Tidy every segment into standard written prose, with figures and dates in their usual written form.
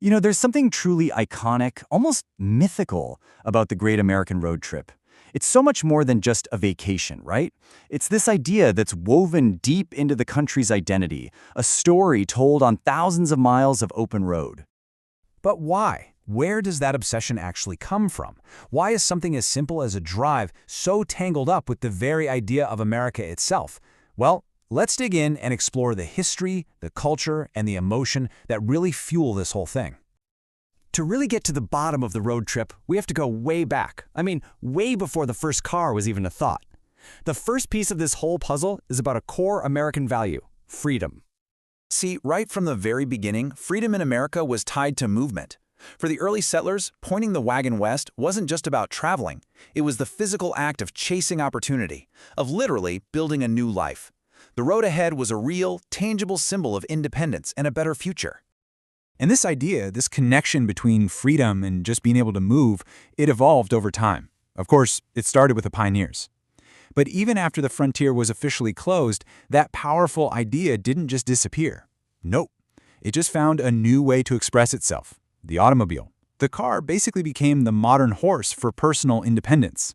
There's something truly iconic, almost mythical, about the Great American Road Trip. It's so much more than just a vacation, right? It's this idea that's woven deep into the country's identity, a story told on thousands of miles of open road. But why? Where does that obsession actually come from? Why is something as simple as a drive so tangled up with the very idea of America itself? Well, let's dig in and explore the history, the culture, and the emotion that really fuel this whole thing. To really get to the bottom of the road trip, we have to go way back. I mean, way before the first car was even a thought. The first piece of this whole puzzle is about a core American value: freedom. See, right from the very beginning, freedom in America was tied to movement. For the early settlers, pointing the wagon west wasn't just about traveling. It was the physical act of chasing opportunity, of literally building a new life. The road ahead was a real, tangible symbol of independence and a better future. And this idea, this connection between freedom and just being able to move, it evolved over time. Of course, it started with the pioneers. But even after the frontier was officially closed, that powerful idea didn't just disappear. Nope. It just found a new way to express itself: the automobile. The car basically became the modern horse for personal independence.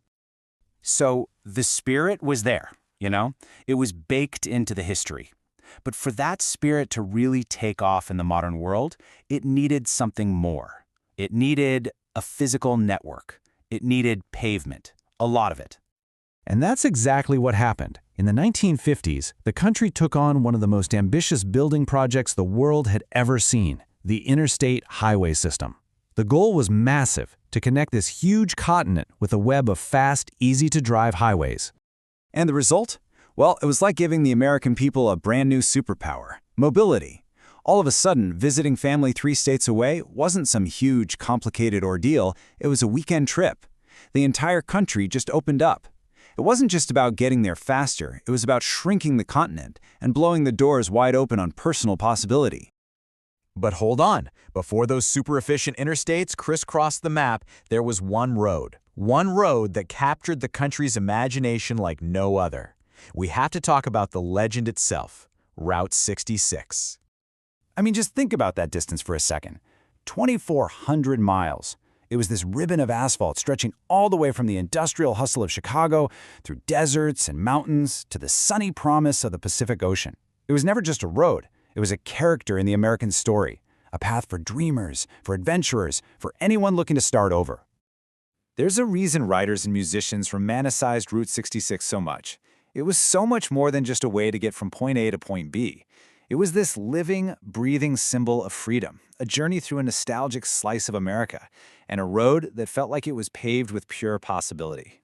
So the spirit was there, It was baked into the history. But for that spirit to really take off in the modern world, it needed something more. It needed a physical network. It needed pavement, a lot of it. And that's exactly what happened. In the 1950s, the country took on one of the most ambitious building projects the world had ever seen: the interstate highway system. The goal was massive: to connect this huge continent with a web of fast, easy-to-drive highways. And the result? Well, it was like giving the American people a brand new superpower: mobility. All of a sudden, visiting family 3 states away wasn't some huge, complicated ordeal. It was a weekend trip. The entire country just opened up. It wasn't just about getting there faster. It was about shrinking the continent and blowing the doors wide open on personal possibility. But hold on. Before those super-efficient interstates crisscrossed the map, there was one road. One road that captured the country's imagination like no other. We have to talk about the legend itself: Route 66. I mean, just think about that distance for a second. 2,400 miles. It was this ribbon of asphalt stretching all the way from the industrial hustle of Chicago, through deserts and mountains, to the sunny promise of the Pacific Ocean. It was never just a road. It was a character in the American story, a path for dreamers, for adventurers, for anyone looking to start over. There's a reason writers and musicians romanticized Route 66 so much. It was so much more than just a way to get from point A to point B. It was this living, breathing symbol of freedom, a journey through a nostalgic slice of America, and a road that felt like it was paved with pure possibility.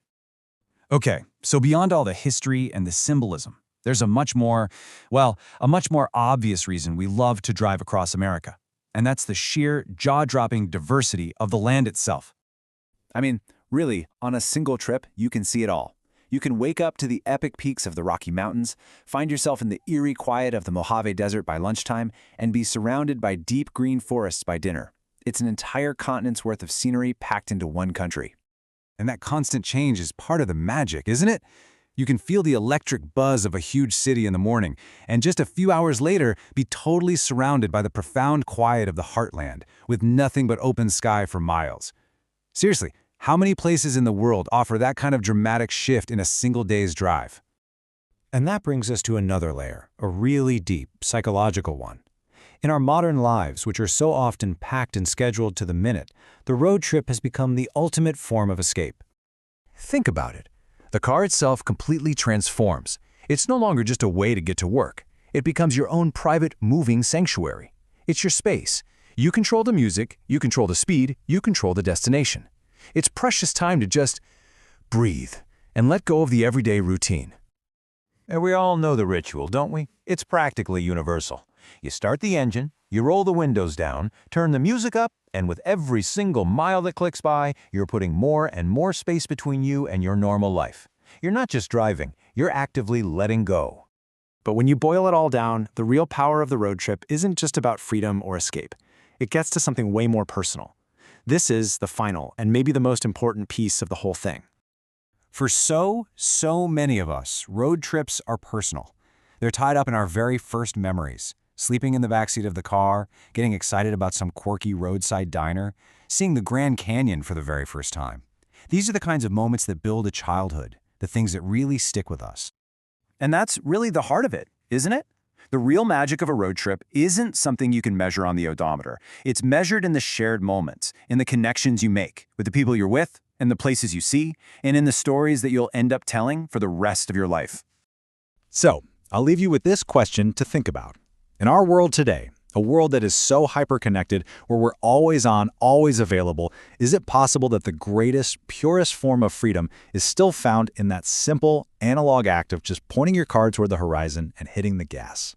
Okay, so beyond all the history and the symbolism, there's a much more obvious reason we love to drive across America, and that's the sheer, jaw-dropping diversity of the land itself. I mean, really, on a single trip, you can see it all. You can wake up to the epic peaks of the Rocky Mountains, find yourself in the eerie quiet of the Mojave Desert by lunchtime, and be surrounded by deep green forests by dinner. It's an entire continent's worth of scenery packed into one country. And that constant change is part of the magic, isn't it? You can feel the electric buzz of a huge city in the morning, and just a few hours later, be totally surrounded by the profound quiet of the heartland, with nothing but open sky for miles. Seriously, how many places in the world offer that kind of dramatic shift in a single day's drive? And that brings us to another layer, a really deep, psychological one. In our modern lives, which are so often packed and scheduled to the minute, the road trip has become the ultimate form of escape. Think about it. The car itself completely transforms. It's no longer just a way to get to work. It becomes your own private, moving sanctuary. It's your space. You control the music, you control the speed, you control the destination. It's precious time to just breathe and let go of the everyday routine. And we all know the ritual, don't we? It's practically universal. You start the engine, you roll the windows down, turn the music up, and with every single mile that clicks by, you're putting more and more space between you and your normal life. You're not just driving, you're actively letting go. But when you boil it all down, the real power of the road trip isn't just about freedom or escape. It gets to something way more personal. This is the final and maybe the most important piece of the whole thing. For so many of us, road trips are personal. They're tied up in our very first memories. Sleeping in the backseat of the car, getting excited about some quirky roadside diner, seeing the Grand Canyon for the very first time. These are the kinds of moments that build a childhood, the things that really stick with us. And that's really the heart of it, isn't it? The real magic of a road trip isn't something you can measure on the odometer. It's measured in the shared moments, in the connections you make with the people you're with, and the places you see, and in the stories that you'll end up telling for the rest of your life. So, I'll leave you with this question to think about. In our world today, a world that is so hyper-connected, where we're always on, always available, is it possible that the greatest, purest form of freedom is still found in that simple, analog act of just pointing your car toward the horizon and hitting the gas?